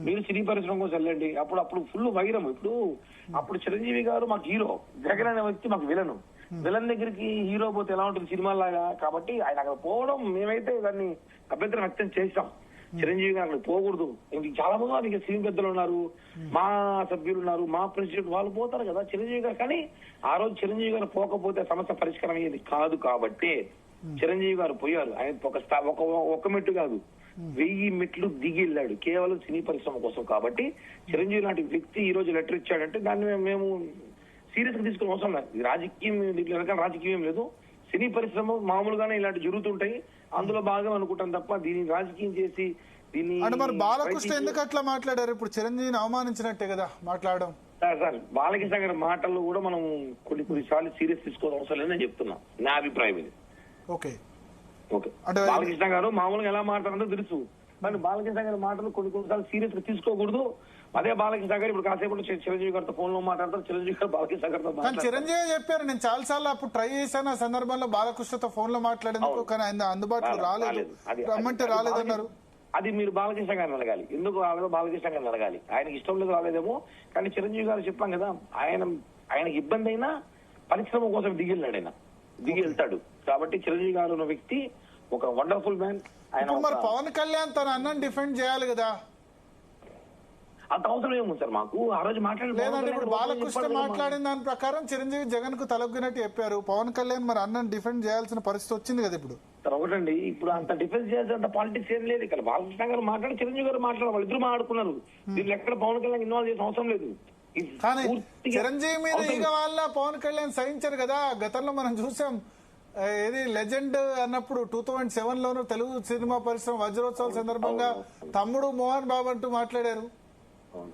మీరు సినీ పరిశ్రమ కోసం వెళ్ళండి. అప్పుడు ఫుల్ వైరం. అప్పుడు చిరంజీవి గారు మాకు హీరో, జగన్ అనే వ్యక్తి మాకు విలను. విలన్ దగ్గరికి హీరో పోతే ఎలా ఉంటుంది సినిమాలాగా? కాబట్టి ఆయన అక్కడ పోవడం మేమైతే దాన్ని అభ్యంతరం వ్యక్తం చేశాం. చిరంజీవి గారు అక్కడ పోకూడదు. చాలా మంది సినీ పెద్దలు ఉన్నారు, మా సభ్యులు ఉన్నారు, మా ప్రెసిడెంట్, వాళ్ళు పోతారు కదా చిరంజీవి గారు. కానీ ఆ రోజు చిరంజీవి గారు పోకపోతే సమస్య పరిష్కారం అయ్యేది కాదు. కాబట్టి చిరంజీవి గారు పోయారు. ఆయన ఒక మెట్టు కాదు, 1000 మెట్లు దిగి వెళ్ళాడు కేవలం సినీ పరిశ్రమ కోసం. కాబట్టి చిరంజీవి లాంటి వ్యక్తి ఈ రోజు లెటర్ ఇచ్చాడంటే దాన్ని మేము సీరియస్ గా తీసుకునే అవసరం లేదు. రాజకీయం లేదు. సినీ పరిశ్రమ మామూలుగానే ఇలాంటి జరుగుతుంటాయి, అందులో భాగం అనుకుంటాం తప్ప దీన్ని రాజకీయం చేసి దీన్ని. మరి బాలకృష్ణ ఎందుకు అట్లా మాట్లాడారు? ఇప్పుడు చిరంజీవిని అవమానించినట్టే కదా మాట్లాడడం. సార్ బాలకృష్ణ గారి మాటల్లో కూడా మనం కొన్నిసార్లు సీరియస్ తీసుకోవాల్సిన అవసరం లేదని చెప్తున్నా, నా అభిప్రాయం ఇది. ఓకే, బాలకృష్ణ గారు మామూలుగా ఎలా మాట్లాడారో తెలుసు, కానీ బాలకృష్ణ గారి మాటలు కొన్నిసార్లు సీరియస్ గా తీసుకోకూడదు. అదే బాలకృష్ణ గారు ఇప్పుడు కాసేపు చిరంజీవి గారితో ఫోన్ లో మాట్లాడతారు, చిరంజీవి గారు బాలకృష్ణ గారితో మాట్లాడతారు. చిరంజీవి చెప్పారు, నేను చాలా సార్లు అప్పుడు ట్రై చేశాను ఆ సందర్భంలో బాలకృష్ణతో ఫోన్ లో మాట్లాడేందుకు, కానీ ఆయన అందుబాటులో రాలేదు, రమ్మంటే రాలేదన్నారు. అది మీరు బాలకృష్ణ గారిని అడగాలి, ఎందుకు రాలేదో బాలకృష్ణ గారిని అడగాలి. ఆయనకి ఇష్టం లేదు, రాలేదేమో. కానీ చిరంజీవి గారు చెప్పాం కదా, ఆయనకి ఇబ్బంది అయినా పరిశ్రమ కోసం దిగి వెళ్తాడు. కాబట్టి చిరంజీవి గారు ఉన్న వ్యక్తి ఒక వండర్ఫుల్ మ్యాన్. ఆయన మరి పవన్ కళ్యాణ్ తన అన్నని డిఫెండ్ చేయాలి కదా, అంత అవసరం ఏముంది సార్ మాకు? ఆ రోజు లేదంటే ఇప్పుడు బాలకృష్ణ మాట్లాడిన దాని ప్రకారం చిరంజీవి జగన్ కు తలొగ్గినట్టు చెప్పారు. పవన్ కళ్యాణ్ మరి అన్నని డిఫెండ్ చేయాల్సిన పరిస్థితి వచ్చింది కదా ఇప్పుడు. ఒకటండి, ఇప్పుడు అంత డిఫెన్స్ చేయాల్సినంత పాలిటిక్స్ ఏం లేదు ఇక్కడ. బాలకృష్ణ గారు మాట్లాడి చిరంజీవి గారు మాట్లాడారు, వాళ్ళు ఇద్దరు మాట్లాడుకున్నారు. దీంట్లో ఎక్కడ పవన్ కళ్యాణ్ ఇన్వాల్వ్ చేసిన అవసరం లేదు. కానీ చిరంజీవి మీద ఇక వాళ్ళ పవన్ కళ్యాణ్ సహించారు కదా. గతంలో మనం చూసాం, ఏది లెజెండ్ అన్నప్పుడు 2007 లోను తెలుగు సినిమా పరిశ్రమ వజ్రోత్సవాల సందర్భంగా తమ్ముడు మోహన్ బాబు అంటూ మాట్లాడారు.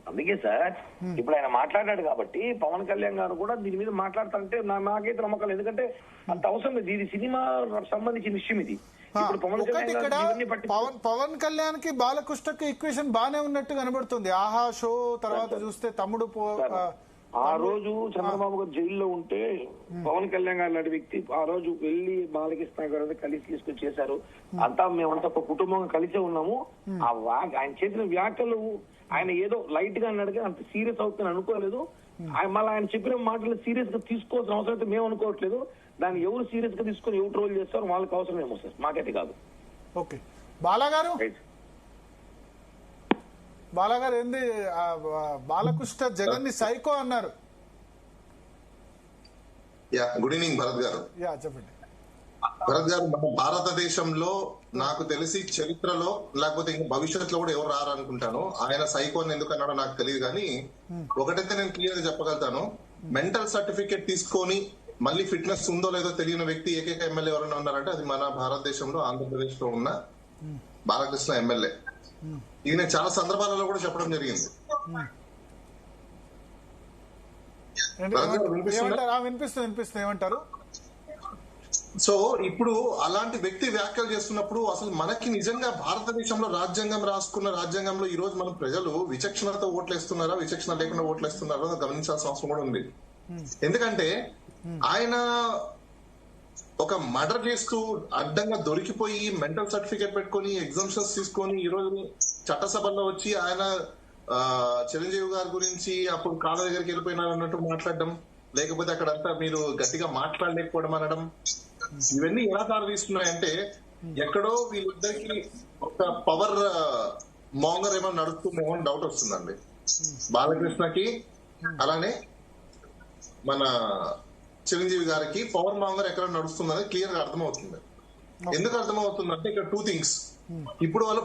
అందుకే సార్ ఇప్పుడు ఆయన మాట్లాడాడు కాబట్టి పవన్ కళ్యాణ్ గారు కూడా దీని మీద మాట్లాడతారంటే నాకైతే నమ్మకం. ఎందుకంటే అంత అవసరం లేదు, ఇది సినిమా సంబంధించిన విషయం. ఇది పవన్ కళ్యాణ్ కి బాలకృష్ణకి ఈక్వేషన్ బానే ఉన్నట్టు కనబడుతుంది. ఆహా షో తర్వాత చూస్తే తమ్ముడు ఆ రోజు చంద్రబాబు గారు జైల్లో ఉంటే పవన్ కళ్యాణ్ గారు లాంటి వ్యక్తి ఆ రోజు వెళ్లి బాలకృష్ణ గారు కలిసి తీసుకొని చేశారు. అంతా మేమంతా ఒక కుటుంబంగా కలిసే ఉన్నాము. ఆయన చేసిన వ్యాఖ్యలు ఆయన ఏదో లైట్ గా అన్నాడు, అంత సీరియస్ అవుతుందని అనుకోలేదు. మళ్ళీ ఆయన చెప్పిన మాటలు సీరియస్ గా తీసుకోవాల్సిన అవసరం అయితే మేము అనుకోవట్లేదు. దాన్ని ఎవరు సీరియస్ గా తీసుకొని ఎవరు ట్రోల్ చేస్తారో వాళ్ళకి అవసరం ఏమో సార్, మాకైతే కాదు. ఓకే, బాలాగారు ఏంది బాలకృష్ణ జగన్ ని సైకో అన్నారు. గుడ్ ఈవినింగ్ భరత్ గారు. చెప్పండి భరత్ గారు. మన భారతదేశంలో నాకు తెలిసి చరిత్రలో లేకపోతే ఇంకా భవిష్యత్తులో కూడా ఎవరు రారనుకుంటాను. ఆయన సైకో అని ఎందుకు అన్నాడో నాకు తెలియదు, కానీ ఒకటైతే నేను క్లియర్ గా చెప్పగలుగుతాను, మెంటల్ సర్టిఫికేట్ తీసుకొని మళ్ళీ ఫిట్నెస్ ఉందో లేదో తెలియని వ్యక్తి ఏకైక ఎమ్మెల్యే ఎవరైనా ఉన్నారంటే అది మన భారతదేశంలో ఆంధ్రప్రదేశ్ లో ఉన్న బాలకృష్ణ ఎమ్మెల్యే. ఇది నేను చాలా సందర్భాలలో కూడా చెప్పడం జరిగింది. వినిపిస్తుంది ఏమంటారు? సో ఇప్పుడు అలాంటి వ్యక్తి వ్యాఖ్యలు చేస్తున్నప్పుడు అసలు మనకి నిజంగా భారతదేశంలో రాజ్యాంగం రాసుకున్న రాజ్యాంగంలో ఈ రోజు మనం ప్రజలు విచక్షణతో ఓట్లేస్తున్నారా, విచక్షణ లేకుండా ఓట్లేస్తున్నారా గమనించాల్సిన అవసరం కూడా ఉంది. ఎందుకంటే ఆయన ఒక మర్డర్ చేస్తూ అడ్డంగా దొరికిపోయి మెంటల్ సర్టిఫికేట్ పెట్టుకుని ఎగ్జామ్షన్స్ తీసుకొని ఈ రోజు చట్టసభల్లో వచ్చి ఆయన చిరంజీవి గారి గురించి అప్పుడు కాళ్ళ దగ్గరికి వెళ్ళిపోయినారు అన్నట్టు మాట్లాడడం, లేకపోతే అక్కడంతా మీరు గట్టిగా మాట్లాడలేకపోవడం అనడం, ఇవన్నీ ఎలా దారితీస్తున్నాయంటే ఎక్కడో వీళ్ళిద్దరికి ఒక పవర్ మాంగర్ ఏమో నడుస్తుందేమో అని డౌట్ వస్తుందండి బాలకృష్ణకి. అలానే మన చిరంజీవి గారికి పవర్ మాంగర్ ఎక్కడ నడుస్తుందని క్లియర్ గా అర్థమవుతుంది. ఎందుకు అర్థమవుతుందంటే ఇక్కడ 2 థింగ్స్. ఇప్పుడు వాళ్ళు